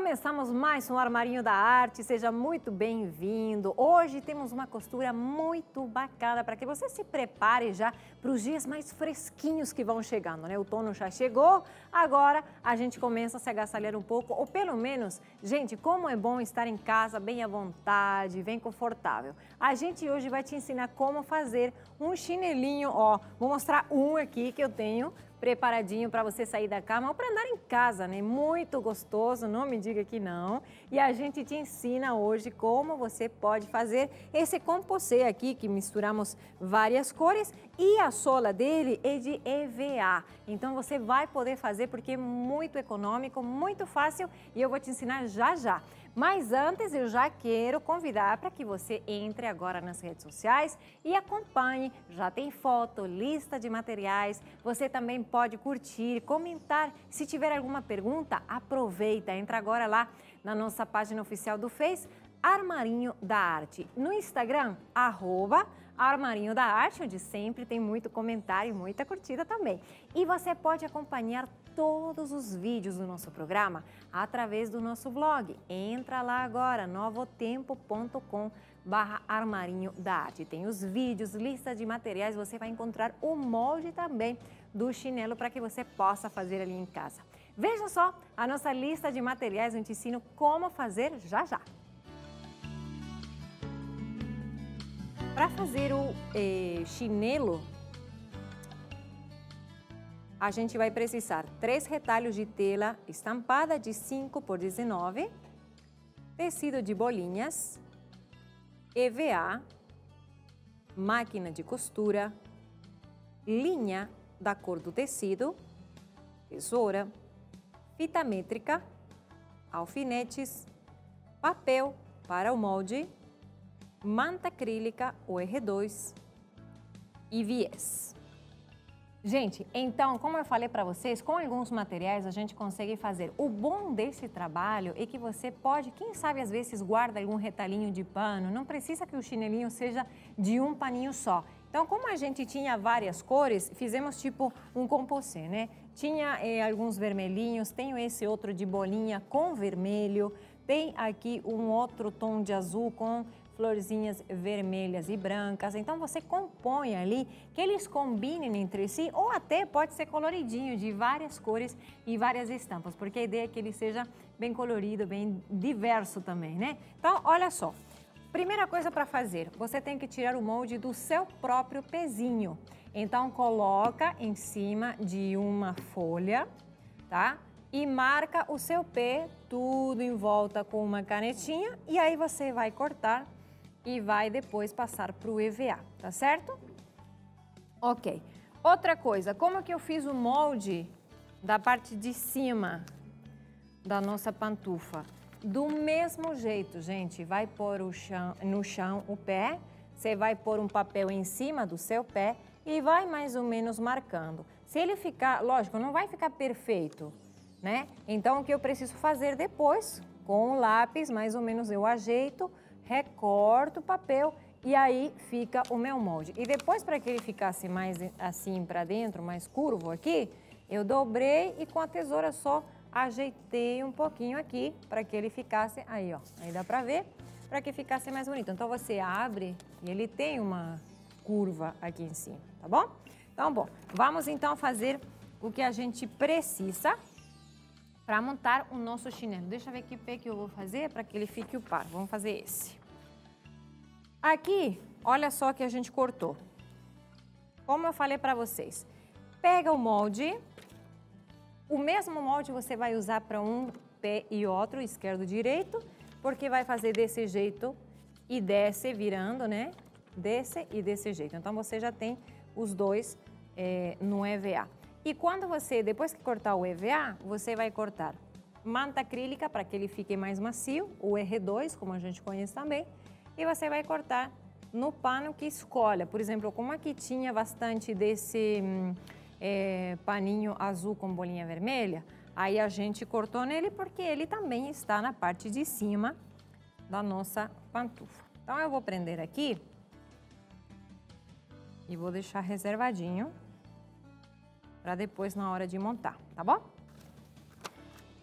Começamos mais um Armarinho da Arte, seja muito bem-vindo. Hoje temos uma costura muito bacana para que você se prepare já para os dias mais fresquinhos que vão chegando, né? O outono já chegou, agora a gente começa a se agasalhar um pouco, ou pelo menos, gente, como é bom estar em casa bem à vontade, bem confortável. A gente hoje vai te ensinar como fazer um chinelinho, ó, vou mostrar um aqui que eu tenho preparadinho para você sair da cama ou para andar em casa, né? Muito gostoso, não me diga que não. E a gente te ensina hoje como você pode fazer esse composê aqui, que misturamos várias cores, e a sola dele é de EVA. Então você vai poder fazer porque é muito econômico, muito fácil e eu vou te ensinar já já. Mas antes eu já quero convidar para que você entre agora nas redes sociais e acompanhe. Já tem foto, lista de materiais. Você também pode curtir, comentar. Se tiver alguma pergunta, aproveita. Entra agora lá na nossa página oficial do Face, Armarinho da Arte. No Instagram, @Armarinho da Arte, onde sempre tem muito comentário e muita curtida também. E você pode acompanhar todos os vídeos do nosso programa através do nosso blog. Entra lá agora, novotempo.com/Armarinho da Arte. Tem os vídeos, lista de materiais, você vai encontrar o molde também do chinelo para que você possa fazer ali em casa. Veja só a nossa lista de materiais, eu te ensino como fazer já já. Para fazer o chinelo, a gente vai precisar 3 retalhos de tela estampada de 5 por 19, tecido de bolinhas, EVA, máquina de costura, linha da cor do tecido, tesoura, fita métrica, alfinetes, papel para o molde, manta acrílica ou R2 e viés. Gente, então, como eu falei para vocês, com alguns materiais a gente consegue fazer. O bom desse trabalho é que você pode, quem sabe às vezes guarda algum retalhinho de pano, não precisa que o chinelinho seja de um paninho só. Então, como a gente tinha várias cores, fizemos tipo um composê, né? Tinha alguns vermelhinhos, tenho esse outro de bolinha com vermelho, tem aqui um outro tom de azul com florzinhas vermelhas e brancas. Então você compõe ali que eles combinem entre si ou até pode ser coloridinho de várias cores e várias estampas, porque a ideia é que ele seja bem colorido, bem diverso também, né? Então, olha só. Primeira coisa para fazer, você tem que tirar o molde do seu próprio pezinho. Então coloca em cima de uma folha, tá? E marca o seu pé tudo em volta com uma canetinha e aí você vai cortar e vai depois passar para o EVA, tá certo? Ok. Outra coisa, como que eu fiz o molde da parte de cima da nossa pantufa? Do mesmo jeito, gente, vai pôr no chão o pé, você vai pôr um papel em cima do seu pé e vai mais ou menos marcando. Se ele ficar, lógico, não vai ficar perfeito, né? Então, o que eu preciso fazer depois, com o lápis, mais ou menos eu ajeito, recorto o papel e aí fica o meu molde. E depois, para que ele ficasse mais assim para dentro, mais curvo aqui, eu dobrei e com a tesoura só ajeitei um pouquinho aqui para que ele ficasse, aí ó, aí dá para ver, para que ficasse mais bonito. Então você abre e ele tem uma curva aqui em cima, tá bom? Então, bom, vamos então fazer o que a gente precisa para montar o nosso chinelo. Deixa eu ver que pé que eu vou fazer para que ele fique o par. Vamos fazer esse. Aqui, olha só que a gente cortou. Como eu falei para vocês, pega o molde, o mesmo molde você vai usar para um pé e outro, esquerdo e direito, porque vai fazer desse jeito e desce virando, né? Desce e desse jeito. Então, você já tem os dois no EVA. E quando você, depois que cortar o EVA, você vai cortar manta acrílica para que ele fique mais macio, o R2, como a gente conhece também, e você vai cortar no pano que escolha. Por exemplo, como aqui tinha bastante desse paninho azul com bolinha vermelha, aí a gente cortou nele porque ele também está na parte de cima da nossa pantufa. Então, eu vou prender aqui e vou deixar reservadinho para depois na hora de montar, tá bom?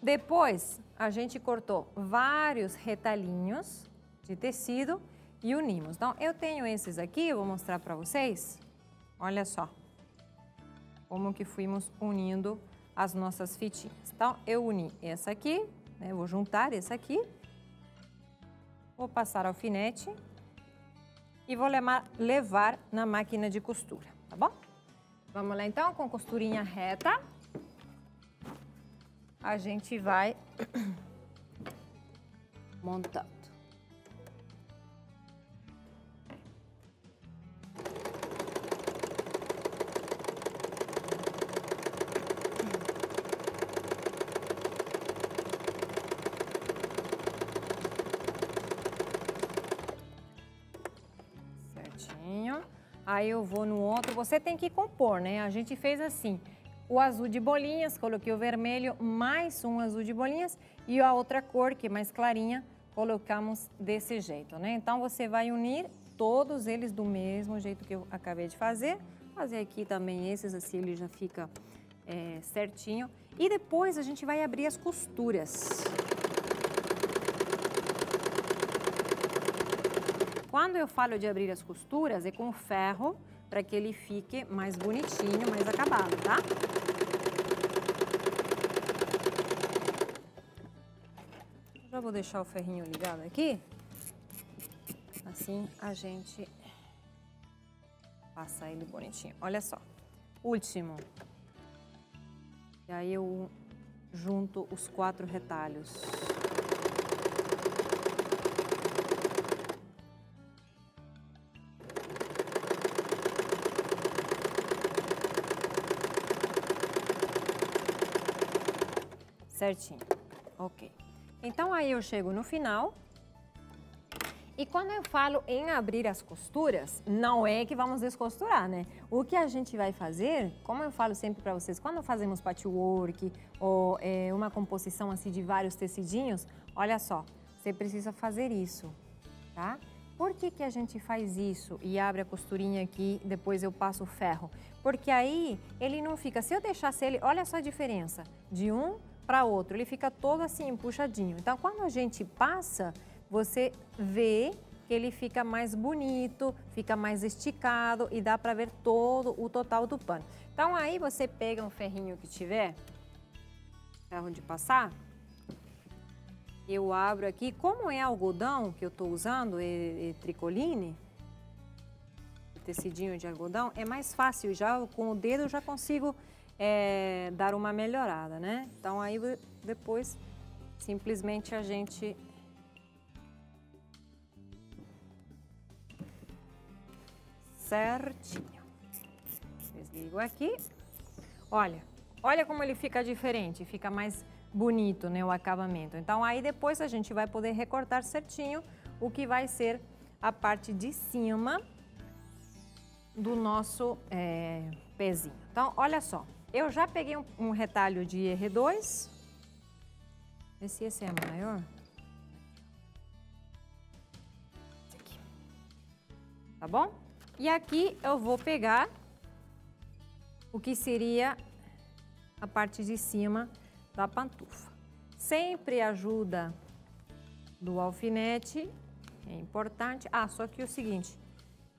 Depois, a gente cortou vários retalhinhos de tecido e unimos. Então, eu tenho esses aqui, eu vou mostrar para vocês. Olha só como que fomos unindo as nossas fitinhas. Então, eu uni essa aqui, né? Vou juntar essa aqui. Vou passar alfinete e vou levar na máquina de costura, tá bom? Vamos lá então, com costurinha reta. A gente vai montando. Certinho. Aí eu vou no outro, você tem que compor, né? A gente fez assim, o azul de bolinhas, coloquei o vermelho, mais um azul de bolinhas e a outra cor, que é mais clarinha, colocamos desse jeito, né? Então, você vai unir todos eles do mesmo jeito que eu acabei de fazer. Fazer aqui também esses, assim ele já fica certinho. E depois a gente vai abrir as costuras. Quando eu falo de abrir as costuras, é com ferro, para que ele fique mais bonitinho, mais acabado, tá? Já vou deixar o ferrinho ligado aqui. Assim a gente passa ele bonitinho. Olha só, último. E aí eu junto os 4 retalhos. Certinho, ok. Então, aí eu chego no final. E quando eu falo em abrir as costuras, não é que vamos descosturar, né? O que a gente vai fazer, como eu falo sempre para vocês, quando fazemos patchwork ou uma composição assim de vários tecidinhos, olha só, você precisa fazer isso, tá? Por que que a gente faz isso e abre a costurinha aqui, depois eu passo o ferro? Porque aí ele não fica, se eu deixasse ele, olha só a diferença, de um para outro, ele fica todo assim, puxadinho. Então, quando a gente passa, você vê que ele fica mais bonito, fica mais esticado e dá para ver todo o total do pano. Então, aí você pega um ferrinho que tiver, ferro de passar, eu abro aqui, como é algodão que eu estou usando, tricoline, tecidinho de algodão, é mais fácil, já com o dedo eu já consigo dar uma melhorada, né? Então, aí depois, simplesmente a gente certinho. Desligo aqui. Olha como ele fica diferente, fica mais bonito, né, o acabamento. Então, aí depois a gente vai poder recortar certinho o que vai ser a parte de cima do nosso pezinho. Então, olha só. Eu já peguei um retalho de R2. Vê se esse é maior. Esse aqui. Tá bom? E aqui eu vou pegar o que seria a parte de cima da pantufa. Sempre a ajuda do alfinete é importante. Ah, só que é o seguinte,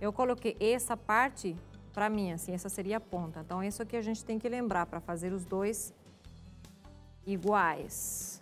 eu coloquei essa parte para mim, assim, essa seria a ponta. Então, isso aqui a gente tem que lembrar para fazer os dois iguais.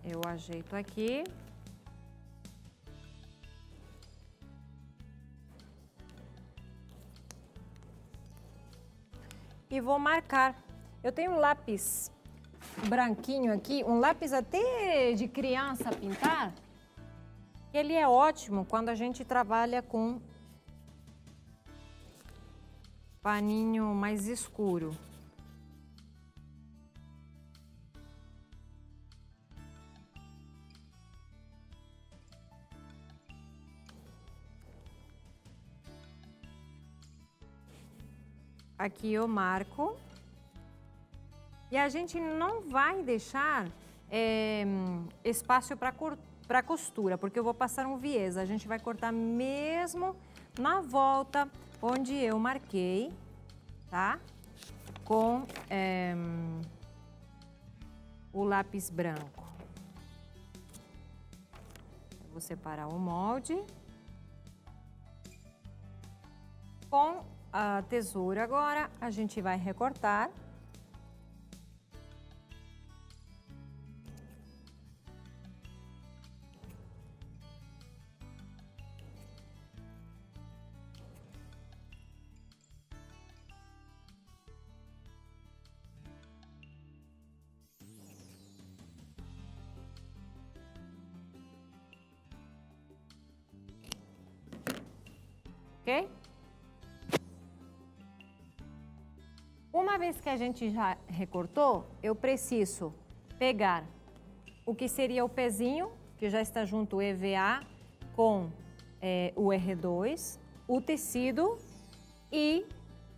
Eu ajeito aqui. E vou marcar. Eu tenho um lápis branquinho aqui, um lápis até de criança pintar. Ele é ótimo quando a gente trabalha com paninho mais escuro. Aqui eu marco. E a gente não vai deixar espaço para costura, porque eu vou passar um viés. A gente vai cortar mesmo na volta onde eu marquei, tá? Com o lápis branco. Eu vou separar o molde. Com a tesoura agora, a gente vai recortar. Ok? Uma vez que a gente já recortou, eu preciso pegar o que seria o pezinho, que já está junto o EVA com o R2, o tecido e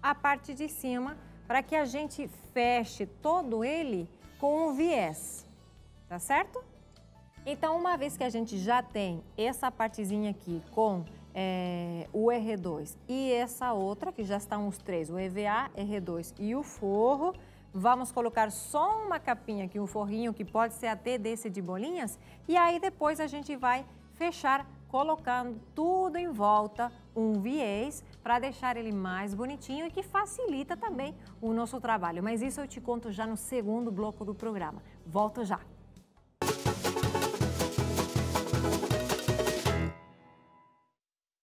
a parte de cima, para que a gente feche todo ele com um viés, tá certo? Então, uma vez que a gente já tem essa partezinha aqui com o R2 e essa outra, que já estão os três, o EVA, R2 e o forro, vamos colocar só uma capinha aqui, um forrinho que pode ser até desse de bolinhas, e aí depois a gente vai fechar colocando tudo em volta, um viés, para deixar ele mais bonitinho e que facilita também o nosso trabalho. Mas isso eu te conto já no segundo bloco do programa. Volto já!